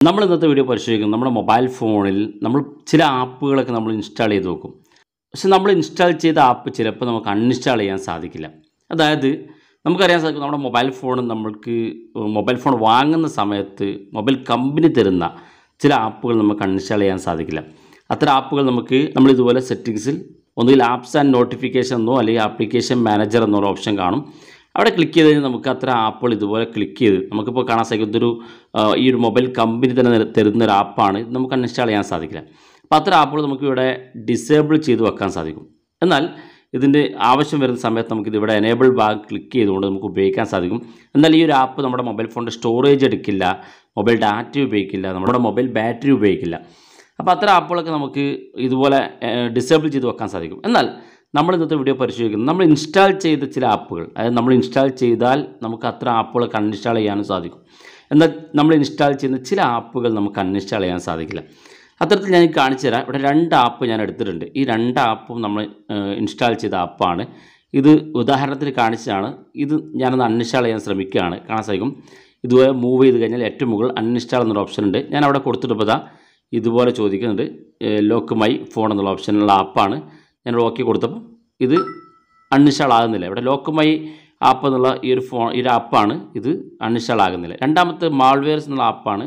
നമ്മൾ ഇന്നത്തെ വീഡിയോ പരിശോധിക്കുന്നത് നമ്മുടെ മൊബൈൽ ഫോണിൽ നമ്മൾ ചില ആപ്പുകളൊക്കെ നമ്മൾ ഇൻസ്റ്റാൾ ചെയ്ത് നോക്കും. പക്ഷെ നമ്മൾ ഇൻസ്റ്റാൾ ചെയ്ത ആപ്പ് ചിലപ്പോൾ നമുക്ക് അൺഇൻസ്റ്റാൾ ചെയ്യാൻ സാധിക്കില്ല. അതായത് നമുക്കറിയാൻ സാധിക്കും, നമ്മുടെ മൊബൈൽ ഫോൺ വാങ്ങുന്ന സമയത്ത് മൊബൈൽ കമ്പനി തരുന്ന ചില ആപ്പുകൾ നമുക്ക് അൺഇൻസ്റ്റാൾ ചെയ്യാൻ സാധിക്കില്ല. അത്തരം ആപ്പുകൾ നമ്മളിതുപോലെ സെറ്റിങ്സിൽ ഒന്നുകിൽ ആപ്സ് ആൻഡ് നോട്ടിഫിക്കേഷൻ എന്നോ അല്ലെങ്കിൽ ആപ്ലിക്കേഷൻ മാനേജർ എന്നൊരു ഓപ്ഷൻ കാണും. അവിടെ ക്ലിക്ക് ചെയ്ത് കഴിഞ്ഞാൽ നമുക്ക് അത്തരം ആപ്പുകൾ ഇതുപോലെ ക്ലിക്ക് ചെയ്ത് നമുക്കിപ്പോൾ കാണാൻ സാധിക്കും, ഈ ഒരു മൊബൈൽ കമ്പനി തന്നെ തരുന്നൊരു ആപ്പാണ്. ഇത് നമുക്ക് അൺഇൻസ്റ്റാൾ ചെയ്യാൻ സാധിക്കില്ല. അപ്പോൾ അത്തരം ആപ്പുകൾ നമുക്ക് ഇവിടെ ഡിസേബിൾ ചെയ്ത് വെക്കാൻ സാധിക്കും. എന്നാൽ ഇതിൻ്റെ ആവശ്യം വരുന്ന സമയത്ത് നമുക്കിതിവിടെ എനേബിൾ ഭാഗം ക്ലിക്ക് ചെയ്തുകൊണ്ട് നമുക്ക് ഉപയോഗിക്കാൻ സാധിക്കും. എന്നാൽ ഈ ഒരു ആപ്പ് നമ്മുടെ മൊബൈൽ ഫോണിൻ്റെ സ്റ്റോറേജ് എടുക്കില്ല, മൊബൈൽ ഡാറ്റ ഉപയോഗിക്കില്ല, നമ്മുടെ മൊബൈൽ ബാറ്ററി ഉപയോഗിക്കില്ല. അപ്പോൾ അത്തരം ആപ്പുകളൊക്കെ നമുക്ക് ഇതുപോലെ ഡിസേബിൾ ചെയ്ത് വെക്കാൻ സാധിക്കും. എന്നാൽ നമ്മൾ ഇന്നത്തെ വീഡിയോ പരിശോധിക്കുന്നത് നമ്മൾ ഇൻസ്റ്റാൾ ചെയ്ത ചില ആപ്പുകൾ, അതായത് നമ്മൾ ഇൻസ്റ്റാൾ ചെയ്താൽ നമുക്ക് അത്തരം ആപ്പുകളൊക്കെ അൺഇൻസ്റ്റാൾ ചെയ്യാനും സാധിക്കും. എന്നാൽ നമ്മൾ ഇൻസ്റ്റാൾ ചെയ്യുന്ന ചില ആപ്പുകൾ നമുക്ക് അൺഇൻസ്റ്റാൾ ചെയ്യാൻ സാധിക്കില്ല. അത്തരത്തിൽ ഞാൻ കാണിച്ചു തരാം. ഇവിടെ 2 ആപ്പ് ഞാൻ എടുത്തിട്ടുണ്ട്. ഈ 2 ആപ്പും നമ്മൾ ഇൻസ്റ്റാൾ ചെയ്ത ആപ്പാണ്. ഇത് ഉദാഹരണത്തിന് കാണിച്ചതാണ്. ഇത് ഞാനൊന്ന് അൺഇൻസ്റ്റാൾ ചെയ്യാൻ ശ്രമിക്കുകയാണ്. കാണാൻ സാധിക്കും, ഇതുപോലെ മൂവ് ചെയ്ത് കഴിഞ്ഞാൽ ഏറ്റവും മുകളിൽ അൺഇൻസ്റ്റാൾ എന്നൊരു ഓപ്ഷൻ ഉണ്ട്. ഞാൻ അവിടെ കൊടുത്തിട്ടപ്പോൾ ഇതുപോലെ ചോദിക്കുന്നുണ്ട്. ലോക്ക് മൈ ഫോൺ എന്നുള്ള ഓപ്ഷനുള്ള ആപ്പാണ്. ഞാൻ ഓക്കെ കൊടുത്തപ്പോൾ ഇത് അൺഇൻസ്റ്റാൾ ആകുന്നില്ല. ഇവിടെ ലോക്ക് മൈ ആപ്പ് എന്നുള്ള ഈ ഒരു ആപ്പാണ്, ഇത് അൺഇൻസ്റ്റാൾ ആകുന്നില്ല. രണ്ടാമത്തെ മാൾവെയർസ് എന്നുള്ള ആപ്പാണ്.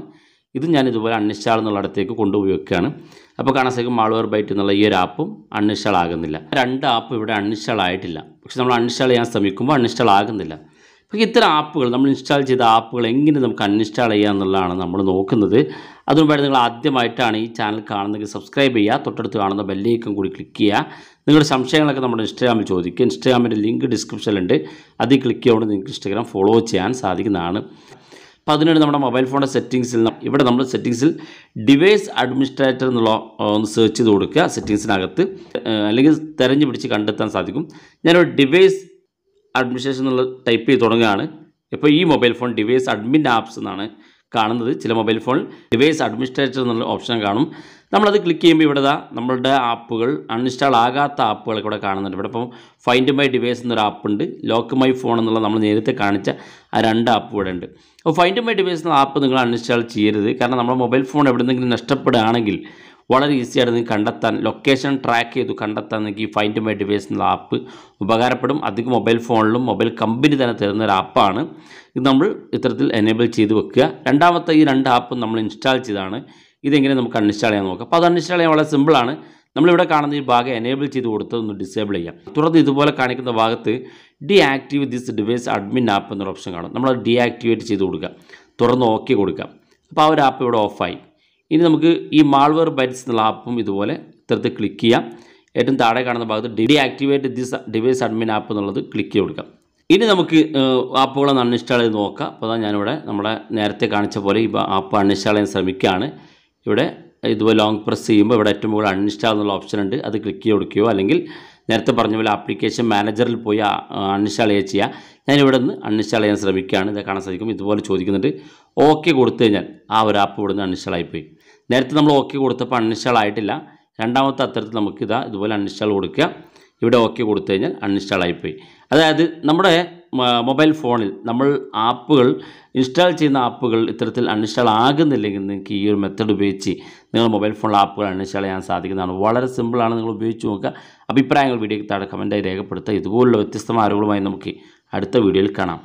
ഇത് ഞാൻ ഇതുപോലെ അൺഇൻസ്റ്റാൾ എന്നുള്ള അടുത്തേക്ക് കൊണ്ടുപോയി വെക്കുകയാണ്. അപ്പോൾ കാണാൻ സാധിക്കും മാൾവെയർ ബൈറ്റ് എന്നുള്ള ഈ ഒരു ആപ്പും അൺഇൻസ്റ്റാൾ ആകുന്നില്ല. 2 ആപ്പ് ഇവിടെ അൺഇൻസ്റ്റാൾ ആയിട്ടില്ല. പക്ഷെ നമ്മൾ അൺഇൻസ്റ്റാൾ ചെയ്യാൻ ശ്രമിക്കുമ്പോൾ അൺഇൻസ്റ്റാൾ ആകുന്നില്ല. അപ്പോൾ ഇത്തരം ആപ്പുകൾ, നമ്മൾ ഇൻസ്റ്റാൾ ചെയ്ത ആപ്പുകൾ എങ്ങനെ നമുക്ക് അൺഇൻസ്റ്റാൾ ചെയ്യുക എന്നുള്ളതാണ് നമ്മൾ നോക്കുന്നത്. അതിനുവേണ്ടി നിങ്ങൾ ആദ്യമായിട്ടാണ് ഈ ചാനൽ കാണുന്നതെങ്കിൽ സബ്സ്ക്രൈബ് ചെയ്യുക, തൊട്ടടുത്ത് കാണുന്ന ബെല്ലൈക്കൺ കൂടി ക്ലിക്ക് ചെയ്യുക. നിങ്ങളുടെ സംശയങ്ങളൊക്കെ നമ്മുടെ ഇൻസ്റ്റാഗ്രാമിൽ ചോദിക്കുക. ഇൻസ്റ്റാഗ്രാമിൻ്റെ ലിങ്ക് ഡിസ്ക്രിപ്ഷനിലുണ്ട്. അതിൽ ക്ലിക്ക് ചെയ്യുകൊണ്ട് നിങ്ങൾക്ക് ഇൻസ്റ്റാഗ്രാം ഫോളോ ചെയ്യാൻ സാധിക്കുന്നതാണ്. അപ്പോൾ അതിനുവേണ്ടി നമ്മുടെ മൊബൈൽ ഫോണിൻ്റെ സെറ്റിങ്സിൽ ഇവിടെ നമ്മൾ സെറ്റിങ്സിൽ ഡിവൈസ് അഡ്മിനിസ്ട്രേറ്റർ എന്നുള്ള ഒന്ന് സെർച്ച് ചെയ്ത് കൊടുക്കുക. സെറ്റിങ്സിനകത്ത് അല്ലെങ്കിൽ തിരഞ്ഞു പിടിച്ച് കണ്ടെത്താൻ സാധിക്കും. ഞാനൊരു ഡിവൈസ് അഡ്മിനിസ്ട്രേഷൻ എന്നുള്ള ടൈപ്പ് ചെയ്ത് തുടങ്ങുകയാണ്. ഇപ്പോൾ ഈ mobile phone device admin apps എന്നാണ് കാണുന്നത്. ചില മൊബൈൽ ഫോൺ ഡിവൈസ് അഡ്മിനിസ്ട്രേറ്റർ എന്നുള്ള ഓപ്ഷൻ കാണും. നമ്മളത് ക്ലിക്ക് ചെയ്യുമ്പോൾ ഇവിടെ നമ്മളുടെ ആപ്പുകൾ അൺഇൻസ്റ്റാൾ ആകാത്ത ആപ്പുകളൊക്കെ ഇവിടെ കാണുന്നുണ്ട്. ഇവിടെ ഇപ്പോൾ ഫൈൻഡ് മൈ ഡിവൈസ് എന്നൊരു ആപ്പുണ്ട്, ലോക്ക് മൈ ഫോൺ എന്നുള്ള നമ്മൾ നേരത്തെ കാണിച്ച ആ 2 ആപ്പ് ഇവിടെ ഉണ്ട്. അപ്പോൾ ഫൈൻഡ് മൈ ഡിവൈസ് എന്ന ആപ്പ് നിങ്ങൾ അൺഇൻസ്റ്റാൾ ചെയ്യരുത്. കാരണം നമ്മുടെ മൊബൈൽ ഫോൺ എവിടെയെങ്കിലും നഷ്ടപ്പെടുകയാണെങ്കിൽ വളരെ ഈസിയായിട്ട് നിങ്ങൾക്ക് കണ്ടെത്താൻ, ലൊക്കേഷൻ ട്രാക്ക് ചെയ്ത് കണ്ടെത്താൻ നിങ്ങൾക്ക് ഈ ഫൈൻഡ് മൈ ഡിവൈസ് എന്നുള്ള ആപ്പ് ഉപകാരപ്പെടും. അധികം മൊബൈൽ ഫോണിലും മൊബൈൽ കമ്പനി തന്നെ തരുന്ന ഒരു ആപ്പാണ്. ഇത് നമ്മൾ ഇത്തരത്തിൽ എനേബിൾ ചെയ്ത് വെക്കുക. രണ്ടാമത്തെ ഈ 2 ആപ്പും നമ്മൾ ഇൻസ്റ്റാൾ ചെയ്താണ്. ഇതെങ്ങനെ നമുക്ക് അൺഇൻസ്റ്റാൾ ചെയ്യാൻ നോക്കാം. അപ്പോൾ അത് അൺഇൻസ്റ്റാൾ ചെയ്യാൻ വളരെ സിമ്പിളാണ്. നമ്മളിവിടെ കാണുന്ന ഈ ഭാഗം എനേബിൾ ചെയ്ത് കൊടുത്ത് ഒന്ന് ഡിസേബിൾ ചെയ്യാം. തുടർന്ന് ഇതുപോലെ കാണിക്കുന്ന ഭാഗത്ത് deactivate this device admin app എന്നൊരു ഓപ്ഷൻ കാണും. നമ്മളത് ഡീആക്ടിവേറ്റ് ചെയ്ത് കൊടുക്കുക. തുടർന്ന് ഓക്കെ കൊടുക്കുക. അപ്പോൾ ആ ഒരു ആപ്പ് ഇവിടെ ഓഫായി. ഇനി നമുക്ക് ഈ മാൾവെയർ ബൈറ്റ്സ് എന്നുള്ള ആപ്പും ഇതുപോലെ ഇത്തരത്തിൽ ക്ലിക്ക് ചെയ്യാം. ഏറ്റവും താഴെ കാണുന്ന ഭാഗത്ത് deactivate this device admin app എന്നുള്ളത് ക്ലിക്ക് ചെയ്ത് കൊടുക്കാം. ഇനി നമുക്ക് ആപ്പുകളൊന്ന് അൺഇൻസ്റ്റാൾ ചെയ്ത് നോക്കാം. അപ്പോൾ ഞാനിവിടെ നമ്മുടെ നേരത്തെ കാണിച്ച പോലെ ഈ ആപ്പ് അൺഇൻസ്റ്റാൾ ചെയ്യാൻ ശ്രമിക്കുകയാണ്. ഇവിടെ ഇതുപോലെ ലോങ് പ്രസ് ചെയ്യുമ്പോൾ ഇവിടെ ഏറ്റവും മുകളിൽ അൺഇൻസ്റ്റാൾ എന്നുള്ള ഓപ്ഷൻ ഉണ്ട്. അത് ക്ലിക്ക് ചെയ്ത് കൊടുക്കുകയോ അല്ലെങ്കിൽ നേരത്തെ പറഞ്ഞ പോലെ ആപ്ലിക്കേഷൻ മാനേജറിൽ പോയി അൺഇൻസ്റ്റാൾ ചെയ്യുക. ഞാനിവിടെ നിന്ന് അൺഇൻസ്റ്റാൾ ചെയ്യാൻ ശ്രമിക്കുകയാണ്. ഇത് കാണാൻ സാധിക്കും, ഇതുപോലെ ചോദിക്കുന്നുണ്ട്. ഓക്കെ കൊടുത്തു കഴിഞ്ഞാൽ ആ ഒരു ആപ്പ് ഇവിടെ നിന്ന് അൺഇൻസ്റ്റാൾ ആയിപ്പോയി. നേരത്തെ നമ്മൾ ഓക്കെ കൊടുത്തപ്പോൾ അൺഇൻസ്റ്റാൾ ആയിട്ടില്ല. രണ്ടാമത്തെ അത്തരത്തിൽ നമുക്ക് ഇതുപോലെ അൺഇൻസ്റ്റാൾ കൊടുക്കുക. ഇവിടെ ഓക്കെ കൊടുത്തു കഴിഞ്ഞാൽ അൺഇൻസ്റ്റാൾ ആയിപ്പോയി. അതായത് നമ്മുടെ മൊബൈൽ ഫോണിൽ നമ്മൾ ആപ്പുകൾ ഇൻസ്റ്റാൾ ചെയ്യുന്ന ആപ്പുകൾ ഇത്തരത്തിൽ അൺഇൻസ്റ്റാൾ ആകുന്നില്ലെങ്കിൽ നിങ്ങൾക്ക് ഈ ഒരു മെത്തേഡ് ഉപയോഗിച്ച് നിങ്ങൾ മൊബൈൽ ഫോണിൽ ആപ്പുകൾ അൺഇൻസ്റ്റാൾ ചെയ്യാൻ സാധിക്കുന്നതാണ്. വളരെ സിമ്പിളാണ്. നിങ്ങൾ ഉപയോഗിച്ച് നോക്കുക. അഭിപ്രായങ്ങൾ വീഡിയോയ്ക്ക് താഴെ കമൻറ്റായി രേഖപ്പെടുത്തുക. ഇതുപോലുള്ള വ്യത്യസ്തമായ അറിവുകളുമായി നമുക്ക് അടുത്ത വീഡിയോയിൽ കാണാം.